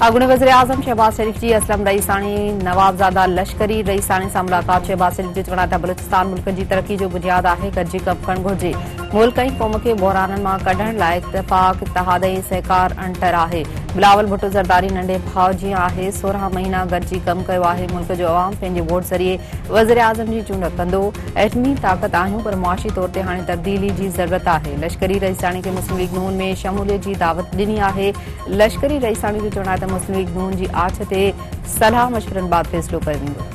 अॻूणे वज़ीर आज़म शहबाज शरीफ जी असलम रईसानी नवाबज़ादा लश्करी रईसानी सां मुलाक़ात। शहबाज शरीफ जो चवणु आहे त बलूचिस्तान मुल्क जी तरक़ी जो बुनियादु आहे, गॾिजी कमु करणु घुरिजे। मुल्क ऐं क़ौम खे बहिराननि मां कढण लाइ इत्तेफ़ाक़, इत्तेहाद ऐं सहकार अंटर आहे। बिलावल भुट्टो ज़रदारी नंढे भाउ जीअं आहे, 16 महीना गॾिजी कमु कयो आहे। मुल्क जो अवाम पंहिंजे वोट ज़रिए वज़ीर आज़म जी चूंड कंदो। एटमी ताक़त आहियूं पर मुआशी तौर ते हाणे तब्दीली जी ज़रूरत आहे। लश्करी रईसानी खे मुस्लिम लीग नून में शमूलियत जी दावत ॾिनी आहे। लश्करी रईसानी जो चवणु आहे त मुस्लिम लीग नून जी आछ ते सलाह मशवरनि बाद फ़ैसिलो कयो वेंदो।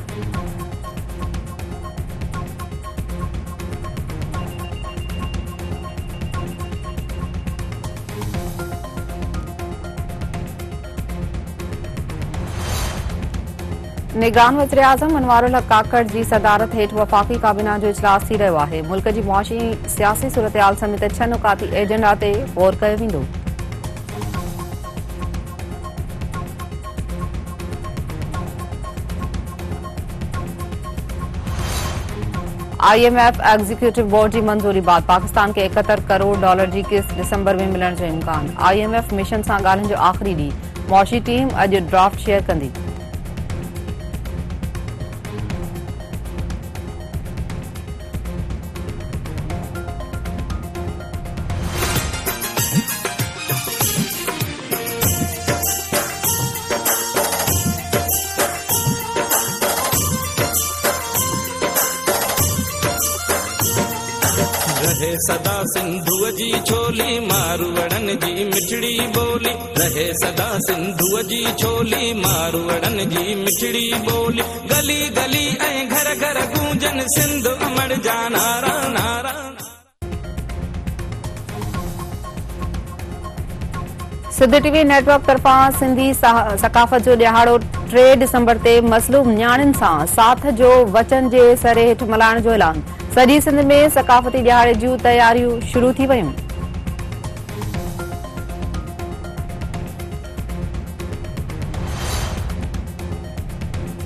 निगरान वज़ीर आज़म अनवारुल हक काकड़ जी सदारत हेठि वफ़ाक़ी काबीना जो इजलास थी रहियो आहे। मुल्क जी मुआशी सियासी सूरतहाल समेत 6 नुकाती एजेंडा ते गौर कयो वेंदो। IMF एग्जीक्यूटिव बोर्ड जी मंज़ूरी बाद पाकिस्तान खे $71 करोड़ जी किस्त दिसंबर में मिलण जो इम्कान। IMF मिशन सां ॻाल्हियुनि जो आख़िरी ॾींहुं। मुआशी टीम अॼु ड्राफ्ट शेयर कंदी। रहे सदा सिंधुअ जी छोली मारवड़न जी मिठड़ी बोली। रहे सदा सिंधुअ जी छोली मारवड़न जी मिठड़ी बोली। गली गली ऐं घर घर गूंजन सिंध अमर जा नारा नारा। सिंध टीवी नेटवर्क तरफ़ां सिंधी सकाफ़त जो ॾियारो 3 डिसंबर ते मसलूब न्याणियुनि सां साथ जो वचन जे सरे हेठि मल्हाइण जो ऐलान। सॼी सिंध में सकाफ़ती ॾियारे जूं तयारियूं शुरू थी वयूं।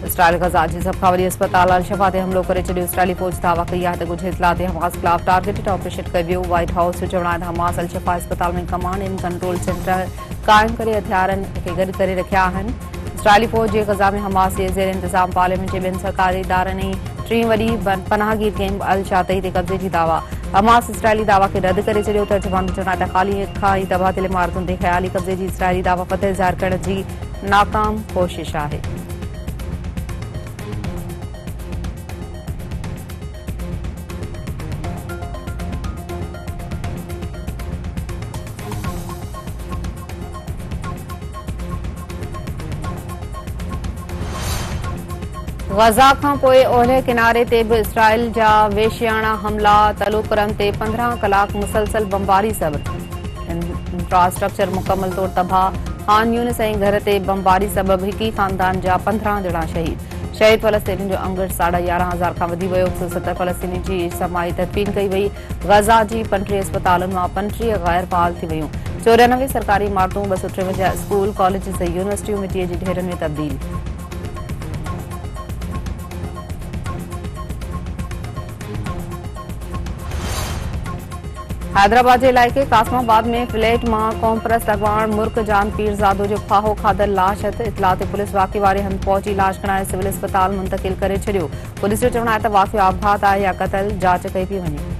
इसराइल गज़ा जी सभ खां वॾी अस्पताल अल शफ़ा ते हमिलो करे छॾियो। इसराइली फ़ौज दावा कई आहे त कुझु इत्तला ते हमास ख़िलाफ़ टारगेटेड ऑपरेशन कयो वियो। व्हाइट हाउस जो चवणु आहे त हमास अल शफ़ा अस्पताल में कमांड एंड कंट्रोल सेंटर क़ाइमु करे हथियारनि खे गॾु करे रखिया आहिनि। इसराइली फ़ौज जे ग़ज़ा में हमास जे ज़ेर इंतज़ाम पार्लियामेंट जे ॿियनि सरकारी इदारनि ऐं 3 वॾी पनाहगीर कैंप अल शातई ते कब्ज़े जी दावा। हमास इसराइली दावा खे रद्द करे छॾियो। तर्जुमान जो चवणु आहे त ख़ाली खां ई तबादिल इमारतुनि ते ख़याली कब्ज़े जी इसराइली दावा फतह ज़ाहिर करण जी नाकाम कोशिश आहे। ग़ज़ा खां पोइ ओलहे किनारे ते बि इसराइल जा वेशियाणा हमला। तलुकरम ते 15 कलाक मुसलसल बमबारी सबबि इंफ्रास्ट्रक्चर मुकमल तौर तबाह। खान यूनिस ऐं घर ते बमबारी सबबि हिक ई ख़ानदान जा 15 ॼणा शहीद फ़लस्तीनी जो अंगड़ 11,500 खां वधी वियो। 170 फ़लस्तीनी जी इज्तिमाई तदफ़ीन कई वई। ग़ज़ा जी 35 अस्पतालुनि मां 35 गैर फ़ाल थी वियूं। 94 सरकारी इमारतूं, 253 स्कूल, कॉलेजिस ऐं यूनिवर्सिटियूं मिटीअ जी ढेरनि में तब्दील। हैदराबाद जे इलाइक़े कासमाबाद में फ्लैट मां क़ौमपरस्त अॻवान मुर्क जान पीरज़ादो जो फाहो खाधल लाश हथ। इतला ते पुलिस वाक़े वारे हंधि पहुची लाश खणाए सिविल अस्पताल मुंतक़िल करे छॾियो। पुलिस जो चवणु आहे त वाक़ियो आपघात आहे या क़तल, जांच कई पई वञे।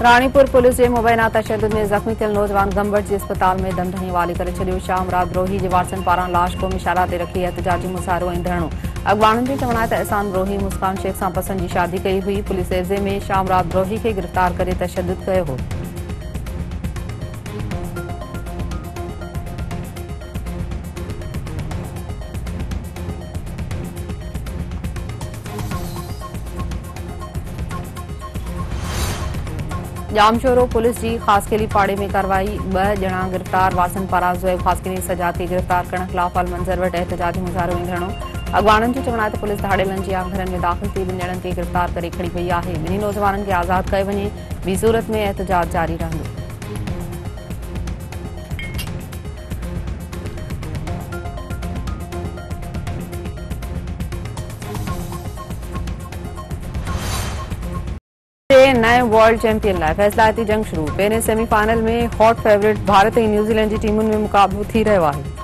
रानीपुर पुलिस जे मुबैना तशद्दुद में ज़ख़्मी थियल नौजवान गंबट जी अस्पताल में दमदमी वाली करे छॾियो। शाम राति रोही जे वारसनि पारां लाश क़ौमी शाला ते रखी एहतिजाजी मुज़ाहिरो ऐं धरणो। अॻवाननि जो चवणु आहे त एहसान रोही मुस्कान शेख सां पसंदि जी शादी कई हुई। पुलिस एफ़ज़े में शाम राति रोही खे गिरफ़्तार करे तशद्दुद कयो हो। जामशोरो पुलिस जी ख़ासकेली पाड़े में कार्रवाई। 2 ॼणा गिरफ़्तार। वासन पारां ज़ोएब ख़ासकेली सजाद खे गिरफ़्तार करण ख़िलाफ़ अल मंज़र वटि एहतिजाजी मुज़ाहिरो ऐं धरणो। अॻवाननि जो चवणु आहे त पुलिस धाड़ेलनि जे घरनि में दाख़िल थी 2 ॼणनि खे गिरफ़्तार करे खणी वई आहे। ॿिन्ही नौजवाननि खे आज़ादु कयो वञे। ॿी सूरत में एहतिजाज जारी रहंदो। के नए वर्ल्ड चैंपियन लाइ फ़ैसिलाती जंग शुरू। पहिरें सेमीफाइनल में हॉट फेवरेट भारत ऐं न्यूज़ीलैंड जी टीमुनि में मुक़ाबलो थी रहियो आहे।